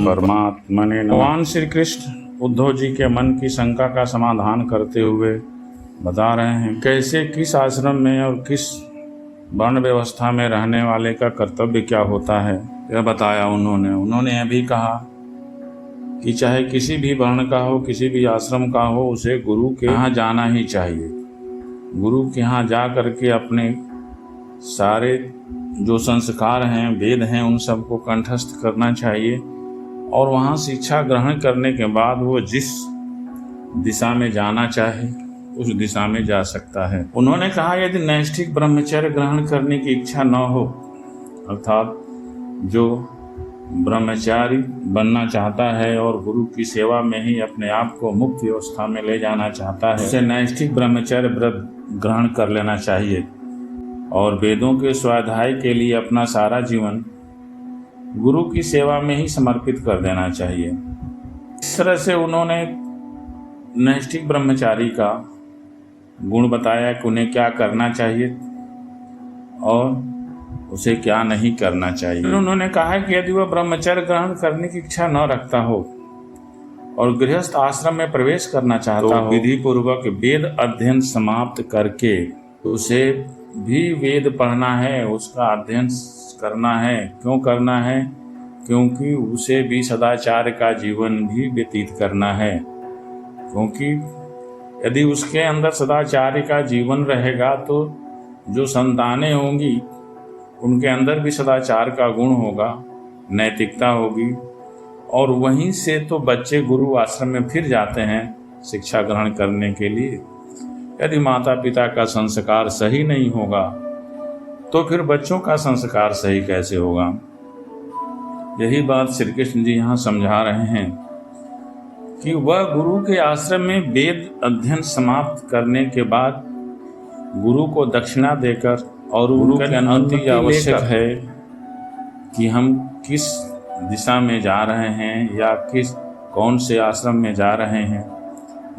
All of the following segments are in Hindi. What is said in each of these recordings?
परमात्मने नमः। भगवान श्री कृष्ण उद्धव जी के मन की शंका का समाधान करते हुए बता रहे हैं कैसे किस आश्रम में और किस वर्ण व्यवस्था में रहने वाले का कर्तव्य क्या होता है। यह बताया उन्होंने यह भी कहा कि चाहे किसी भी वर्ण का हो, किसी भी आश्रम का हो, उसे गुरु के यहाँ जाना ही चाहिए। गुरु के यहाँ जा करके अपने सारे जो संस्कार हैं, वेद हैं, उन सबको कंठस्थ करना चाहिए और वहाँ शिक्षा ग्रहण करने के बाद वो जिस दिशा में जाना चाहे उस दिशा में जा सकता है। उन्होंने कहा यदि नैष्ठिक ब्रह्मचर्य ग्रहण करने की इच्छा न हो, अर्थात जो ब्रह्मचारी बनना चाहता है और गुरु की सेवा में ही अपने आप को मुक्त अवस्था में ले जाना चाहता है, उसे नैष्ठिक ब्रह्मचर्य व्रत ग्रहण कर लेना चाहिए और वेदों के स्वाध्याय के लिए अपना सारा जीवन गुरु की सेवा में ही समर्पित कर देना चाहिए। इस तरह से उन्होंने नैष्ठिक ब्रह्मचारी का गुण बताया कि उन्हें क्या करना चाहिए और उसे क्या नहीं करना चाहिए। उन्होंने कहा कि यदि वह ब्रह्मचर्य ग्रहण करने की इच्छा न रखता हो और गृहस्थ आश्रम में प्रवेश करना चाहता हो, विधि पूर्वक वेद अध्ययन समाप्त करके उसे भी वेद पढ़ना है, उसका अध्ययन करना है। क्यों करना है? क्योंकि उसे भी सदाचार का जीवन भी व्यतीत करना है। क्योंकि यदि उसके अंदर सदाचार का जीवन रहेगा तो जो संतानें होंगी उनके अंदर भी सदाचार का गुण होगा, नैतिकता होगी और वहीं से तो बच्चे गुरु आश्रम में फिर जाते हैं शिक्षा ग्रहण करने के लिए। यदि माता पिता का संस्कार सही नहीं होगा तो फिर बच्चों का संस्कार सही कैसे होगा। यही बात श्री कृष्ण जी यहाँ समझा रहे हैं कि वह गुरु के आश्रम में वेद अध्ययन समाप्त करने के बाद गुरु को दक्षिणा देकर और उनकी अनुमति आवश्यक है कि हम किस दिशा में जा रहे हैं या कौन से आश्रम में जा रहे हैं,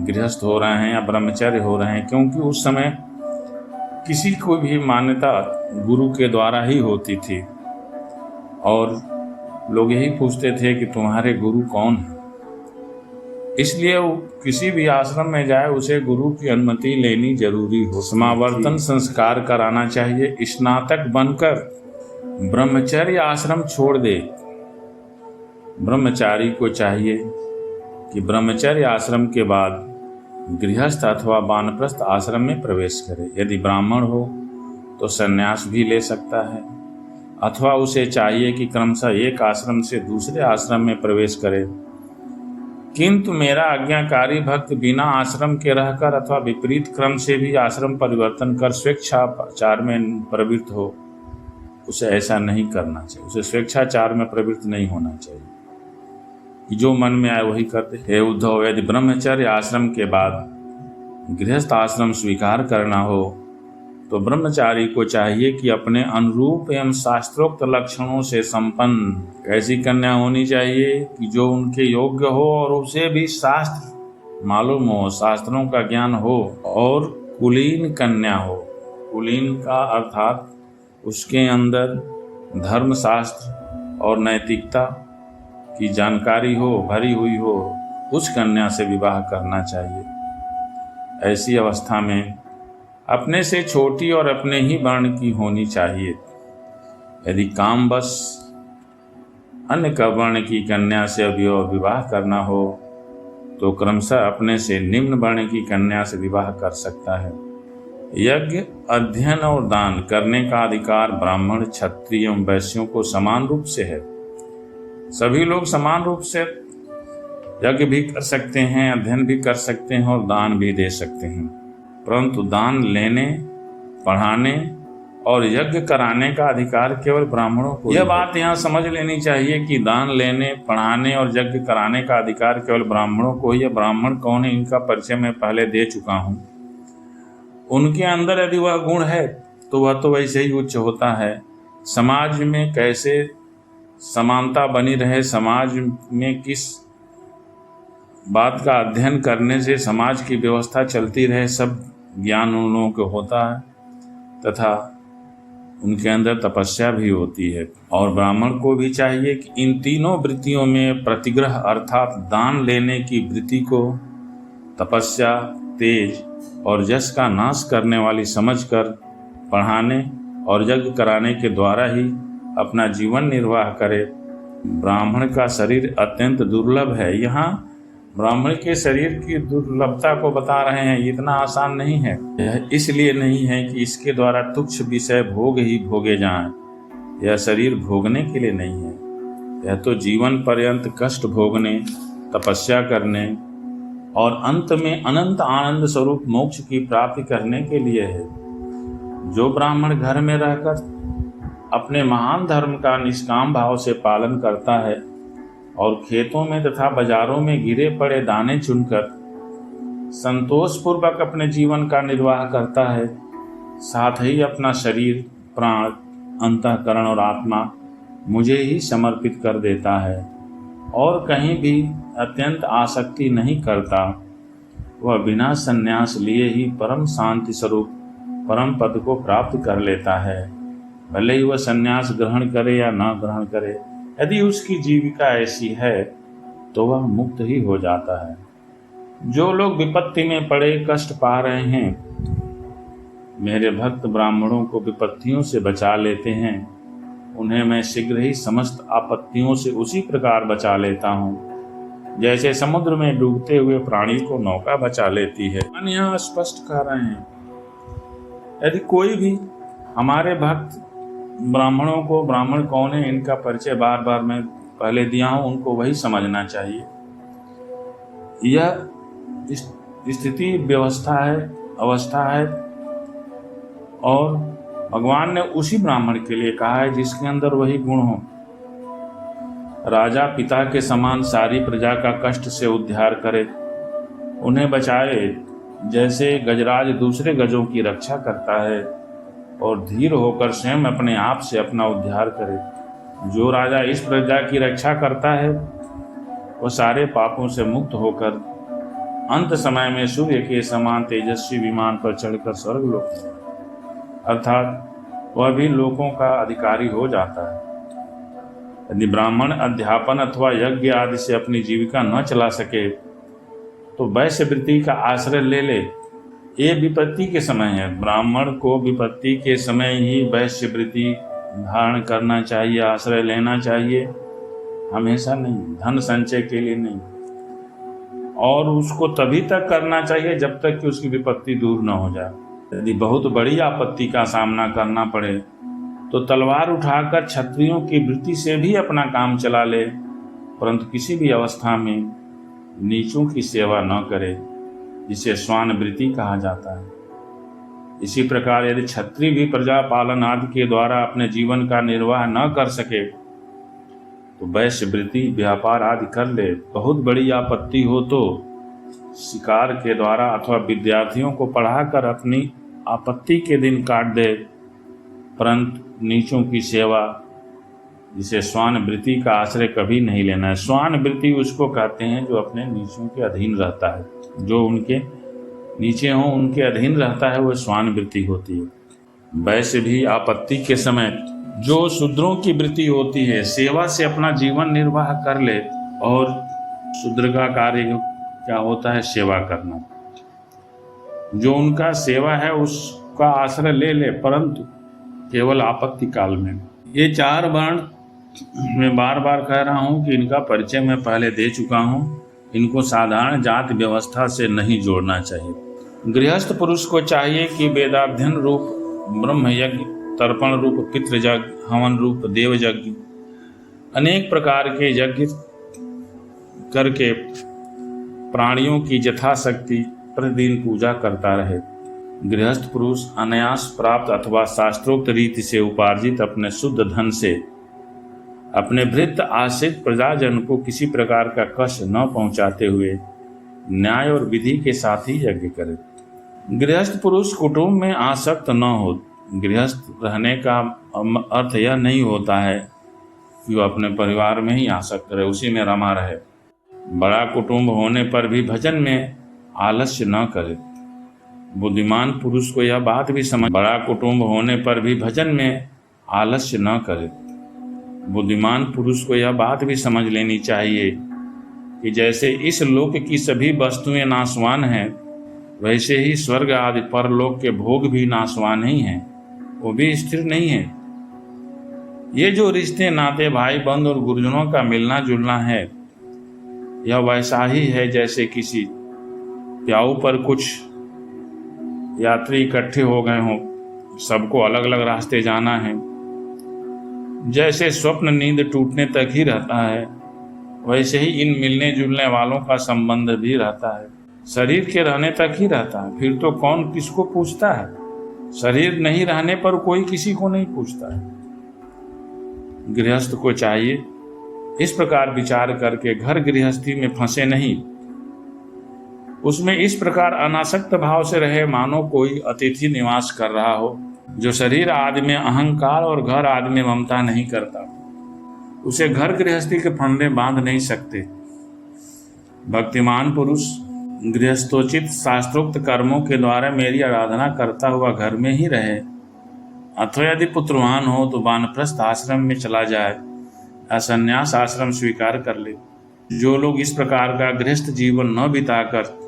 गृहस्थ हो रहे हैं या ब्रह्मचर्य हो रहे हैं। क्योंकि उस समय किसी को भी मान्यता गुरु के द्वारा ही होती थी और लोग यही पूछते थे कि तुम्हारे गुरु कौन है। इसलिए वो किसी भी आश्रम में जाए उसे गुरु की अनुमति लेनी जरूरी हो। समावर्तन संस्कार कराना चाहिए। स्नातक बनकर ब्रह्मचर्य आश्रम छोड़ दे। ब्रह्मचारी को चाहिए कि ब्रह्मचर्य आश्रम के बाद गृहस्थ अथवा वानप्रस्थ आश्रम में प्रवेश करे। यदि ब्राह्मण हो तो संन्यास भी ले सकता है अथवा उसे चाहिए कि क्रमशः एक आश्रम से दूसरे आश्रम में प्रवेश करे। किंतु मेरा आज्ञाकारी भक्त बिना आश्रम के रहकर अथवा विपरीत क्रम से भी आश्रम परिवर्तन कर स्वेच्छाचार में प्रवृत्त हो, उसे ऐसा नहीं करना चाहिए। उसे स्वेच्छाचार में प्रवृत्त नहीं होना चाहिए कि जो मन में आए वही कर दे। हे उद्धव, यदि ब्रह्मचर्य आश्रम के बाद गृहस्थ आश्रम स्वीकार करना हो तो ब्रह्मचारी को चाहिए कि अपने अनुरूप एवं शास्त्रोक्त लक्षणों से संपन्न ऐसी कन्या होनी चाहिए कि जो उनके योग्य हो और उसे भी शास्त्र मालूम हो, शास्त्रों का ज्ञान हो और कुलीन कन्या हो। कुलीन का अर्थात उसके अंदर धर्मशास्त्र और नैतिकता की जानकारी हो, भरी हुई हो, उस कन्या से विवाह करना चाहिए। ऐसी अवस्था में अपने से छोटी और अपने ही वर्ण की होनी चाहिए। यदि कामवश अन्य का वर्ण की कन्या से विवाह करना हो तो क्रमशः अपने से निम्न वर्ण की कन्या से विवाह कर सकता है। यज्ञ, अध्ययन और दान करने का अधिकार ब्राह्मण, क्षत्रिय एवं वैश्यों को समान रूप से है। सभी लोग समान रूप से यज्ञ भी कर सकते हैं, अध्ययन भी कर सकते हैं और दान भी दे सकते हैं, परंतु दान लेने, पढ़ाने और यज्ञ कराने का अधिकार केवल ब्राह्मणों को। यह बात यहाँ समझ लेनी चाहिए कि दान लेने, पढ़ाने और यज्ञ कराने का अधिकार केवल ब्राह्मणों को ही है। ब्राह्मण कौन है इनका परिचय मैं पहले दे चुका हूँ। उनके अंदर यदि वह गुण है तो वह तो वैसे ही उच्च होता है। समाज में कैसे समानता बनी रहे, समाज में किस बात का अध्ययन करने से समाज की व्यवस्था चलती रहे, सब ज्ञान उन लोगों को होता है। तथा उनके अंदर तपस्या भी होती है। और ब्राह्मण को भी चाहिए कि इन तीनों वृत्तियों में प्रतिग्रह अर्थात दान लेने की वृत्ति को तपस्या, तेज और यश का नाश करने वाली समझकर पढ़ाने और यज्ञ कराने के द्वारा ही अपना जीवन निर्वाह करे। ब्राह्मण का शरीर अत्यंत दुर्लभ है। यहाँ ब्राह्मण के शरीर की दुर्लभता को बता रहे हैं। इतना आसान नहीं है। यह इसलिए नहीं है कि इसके द्वारा तुच्छ विषय भोग ही भोगे जाएं। यह शरीर भोगने के लिए नहीं है। यह तो जीवन पर्यंत कष्ट भोगने, तपस्या करने और अंत में अनंत आनंद स्वरूप मोक्ष की प्राप्ति करने के लिए है। जो ब्राह्मण घर में रहकर अपने महान धर्म का निष्काम भाव से पालन करता है और खेतों में तथा बाजारों में गिरे पड़े दाने चुनकर संतोषपूर्वक अपने जीवन का निर्वाह करता है, साथ ही अपना शरीर, प्राण, अंतःकरण और आत्मा मुझे ही समर्पित कर देता है और कहीं भी अत्यंत आसक्ति नहीं करता, वह बिना संन्यास लिए ही परम शांति स्वरूप परम पद को प्राप्त कर लेता है। भले ही वह संन्यास ग्रहण करे या न ग्रहण करे, यदि उसकी जीविका ऐसी है तो वह मुक्त ही हो जाता है। जो लोग विपत्ति में पड़े कष्ट पा रहे हैं, मेरे भक्त ब्राह्मणों को विपत्तियों से बचा लेते हैं, उन्हें मैं शीघ्र ही समस्त आपत्तियों से उसी प्रकार बचा लेता हूँ जैसे समुद्र में डूबते हुए प्राणी को नौका बचा लेती है। यहाँ स्पष्ट कह रहे हैं, यदि कोई भी हमारे भक्त ब्राह्मणों को, ब्राह्मण कौन है इनका परिचय बार बार मैं पहले दिया हूँ, उनको वही समझना चाहिए। यह स्थिति व्यवस्था है, अवस्था है और भगवान ने उसी ब्राह्मण के लिए कहा है जिसके अंदर वही गुण हो। राजा पिता के समान सारी प्रजा का कष्ट से उद्धार करे, उन्हें बचाए जैसे गजराज दूसरे गजों की रक्षा करता है और धीर होकर स्वयं अपने आप से अपना उद्धार करे। जो राजा इस प्रजा की रक्षा करता है वह सारे पापों से मुक्त होकर अंत समय में सूर्य के समान तेजस्वी विमान पर चढ़कर स्वर्गलोक अर्थात वह भी लोकों का अधिकारी हो जाता है। यदि ब्राह्मण अध्यापन अथवा यज्ञ आदि से अपनी जीविका न चला सके तो वैश्य वृत्ति का आश्रय ले ले। ये विपत्ति के समय है। ब्राह्मण को विपत्ति के समय ही वैश्य वृत्ति धारण करना चाहिए, आश्रय लेना चाहिए, हमेशा नहीं, धन संचय के लिए नहीं। और उसको तभी तक करना चाहिए जब तक कि उसकी विपत्ति दूर न हो जाए। यदि बहुत बड़ी आपत्ति का सामना करना पड़े तो तलवार उठाकर क्षत्रियों की वृत्ति से भी अपना काम चला ले, परंतु किसी भी अवस्था में नीचों की सेवा न करे, जिसे श्वान वृत्ति कहा जाता है। इसी प्रकार यदि क्षत्रिय भी प्रजा पालन आदि के द्वारा अपने जीवन का निर्वाह न कर सके तो वैश्य वृत्ति, व्यापार आदि कर ले। बहुत बड़ी आपत्ति हो तो शिकार के द्वारा अथवा विद्यार्थियों को पढ़ाकर अपनी आपत्ति के दिन काट दे, परंतु नीचों की सेवा, जिसे श्वान वृत्ति का आश्रय कभी नहीं लेना है। श्वान वृत्ति उसको कहते हैं जो अपने नीचों के अधीन रहता है, जो उनके नीचे हों उनके अधीन रहता है, वह श्वान वृत्ति होती है। वैसे भी आपत्ति के समय जो शूद्रों की वृत्ति होती है, सेवा से अपना जीवन निर्वाह कर ले। और शूद्र का कार्य क्या होता है? सेवा करना। जो उनका सेवा है उसका आश्रय ले ले, परंतु केवल आपत्ति काल में। ये चार वर्ण मैं बार बार कह रहा हूँ कि इनका परिचय मैं पहले दे चुका हूँ। इनको साधारण जाति व्यवस्था से नहीं जोड़ना चाहिए। गृहस्थ पुरुष को चाहिए कि वेदाध्ययन रूप ब्रह्म यज्ञ, तर्पण रूप पितृयज्ञ, हवन रूप देव यज्ञ, अनेक प्रकार के यज्ञ करके प्राणियों की यथाशक्ति प्रतिदिन पूजा करता रहे। गृहस्थ पुरुष अनायास प्राप्त अथवा शास्त्रोक्त रीति से उपार्जित अपने शुद्ध धन से अपने भृत्य आश्रित प्रजाजन को किसी प्रकार का कष्ट न पहुंचाते हुए न्याय और विधि के साथ ही यज्ञ करे। गृहस्थ पुरुष कुटुंब में आसक्त न हो। गृहस्थ रहने का अर्थ यह नहीं होता है कि वह अपने परिवार में ही आसक्त रहे, उसी में रमा रहे। बड़ा कुटुंब होने पर भी भजन में आलस्य न करे। बुद्धिमान पुरुष को यह बात भी समझ, बड़ा कुटुंब होने पर भी भजन में आलस्य न करे। बुद्धिमान पुरुष को यह बात भी समझ लेनी चाहिए कि जैसे इस लोक की सभी वस्तुएं नाशवान हैं, वैसे ही स्वर्ग आदि परलोक के भोग भी नाशवान ही हैं, वो भी स्थिर नहीं है। ये जो रिश्ते नाते भाई बंद और गुरुजनों का मिलना जुलना है, यह वैसा ही है जैसे किसी प्याऊ पर कुछ यात्री इकट्ठे हो गए हों, सबको अलग अलग रास्ते जाना है। जैसे स्वप्न नींद टूटने तक ही रहता है, वैसे ही इन मिलने जुलने वालों का संबंध भी रहता है। शरीर के रहने तक ही रहता है, फिर तो कौन किसको पूछता है। शरीर नहीं रहने पर कोई किसी को नहीं पूछता है। गृहस्थ को चाहिए इस प्रकार विचार करके घर गृहस्थी में फंसे नहीं, उसमें इस प्रकार अनासक्त भाव से रहे मानो कोई अतिथि निवास कर रहा हो। जो शरीर आदि में अहंकार और घर आदि में ममता नहीं करता, उसे घर गृहस्थी के फंदे बांध नहीं सकते। भक्तिमान पुरुष गृहस्थोचित शास्त्रोक्त कर्मों के द्वारा मेरी आराधना करता हुआ घर में ही रहे, अथवा यदि पुत्रवान हो तो वानप्रस्थ आश्रम में चला जाए या संन्यास आश्रम स्वीकार कर ले। जो लोग इस प्रकार का गृहस्थ जीवन न बिताकर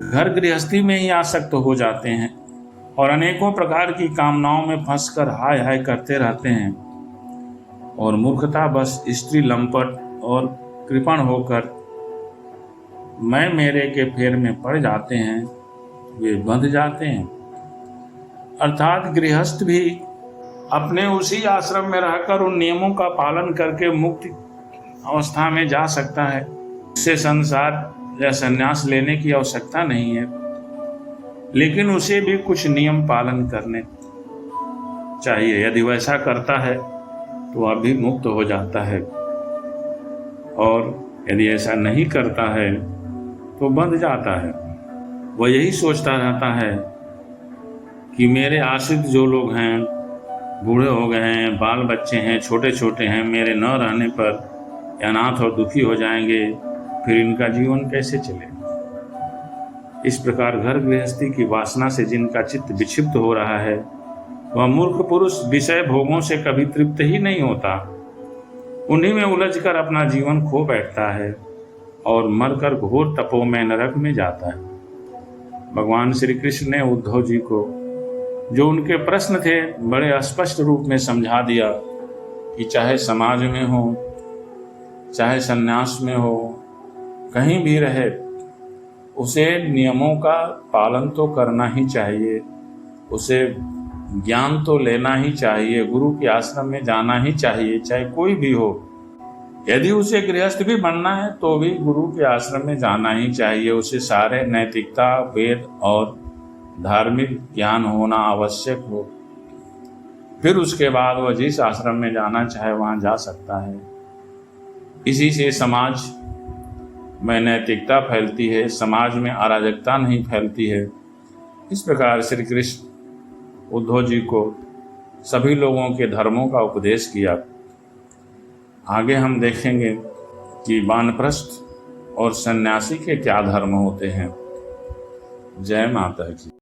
घर गृहस्थी में ही आसक्त हो जाते हैं और अनेकों प्रकार की कामनाओं में फंसकर हाय हाय करते रहते हैं और मूर्खता बस स्त्री लंपट और कृपण होकर मैं मेरे के फेर में पड़ जाते हैं, वे बंध जाते हैं। अर्थात गृहस्थ भी अपने उसी आश्रम में रहकर उन नियमों का पालन करके मुक्ति अवस्था में जा सकता है। उससे संसार या संन्यास लेने की आवश्यकता नहीं है, लेकिन उसे भी कुछ नियम पालन करने चाहिए। यदि वैसा करता है तो वह भी मुक्त हो जाता है, और यदि ऐसा नहीं करता है तो बंध जाता है। वह यही सोचता रहता है कि मेरे आश्रित जो लोग हैं, बूढ़े हो गए हैं, बाल बच्चे हैं, छोटे छोटे हैं, मेरे न रहने पर अनाथ और दुखी हो जाएंगे, फिर इनका जीवन कैसे चलेगा। इस प्रकार घर गृहस्थी की वासना से जिनका चित्त विक्षिप्त हो रहा है, वह मूर्ख पुरुष विषय भोगों से कभी तृप्त ही नहीं होता। उन्हीं में उलझकर अपना जीवन खो बैठता है और मरकर घोर तपोमय नरक में जाता है। भगवान श्री कृष्ण ने उद्धव जी को जो उनके प्रश्न थे बड़े स्पष्ट रूप में समझा दिया कि चाहे समाज में हो, चाहे संन्यास में हो, कहीं भी रहे, उसे नियमों का पालन तो करना ही चाहिए, उसे ज्ञान तो लेना ही चाहिए, गुरु के आश्रम में जाना ही चाहिए, चाहे कोई भी हो। यदि उसे गृहस्थ भी बनना है तो भी गुरु के आश्रम में जाना ही चाहिए। उसे सारे नैतिकता, वेद और धार्मिक ज्ञान होना आवश्यक हो, फिर उसके बाद वह जिस आश्रम में जाना चाहे वहां जा सकता है। इसी से समाज में नैतिकता फैलती है, समाज में अराजकता नहीं फैलती है। इस प्रकार श्री कृष्ण उद्धव जी को सभी लोगों के धर्मों का उपदेश किया। आगे हम देखेंगे कि वानप्रस्थ और सन्यासी के क्या धर्म होते हैं। जय माता की।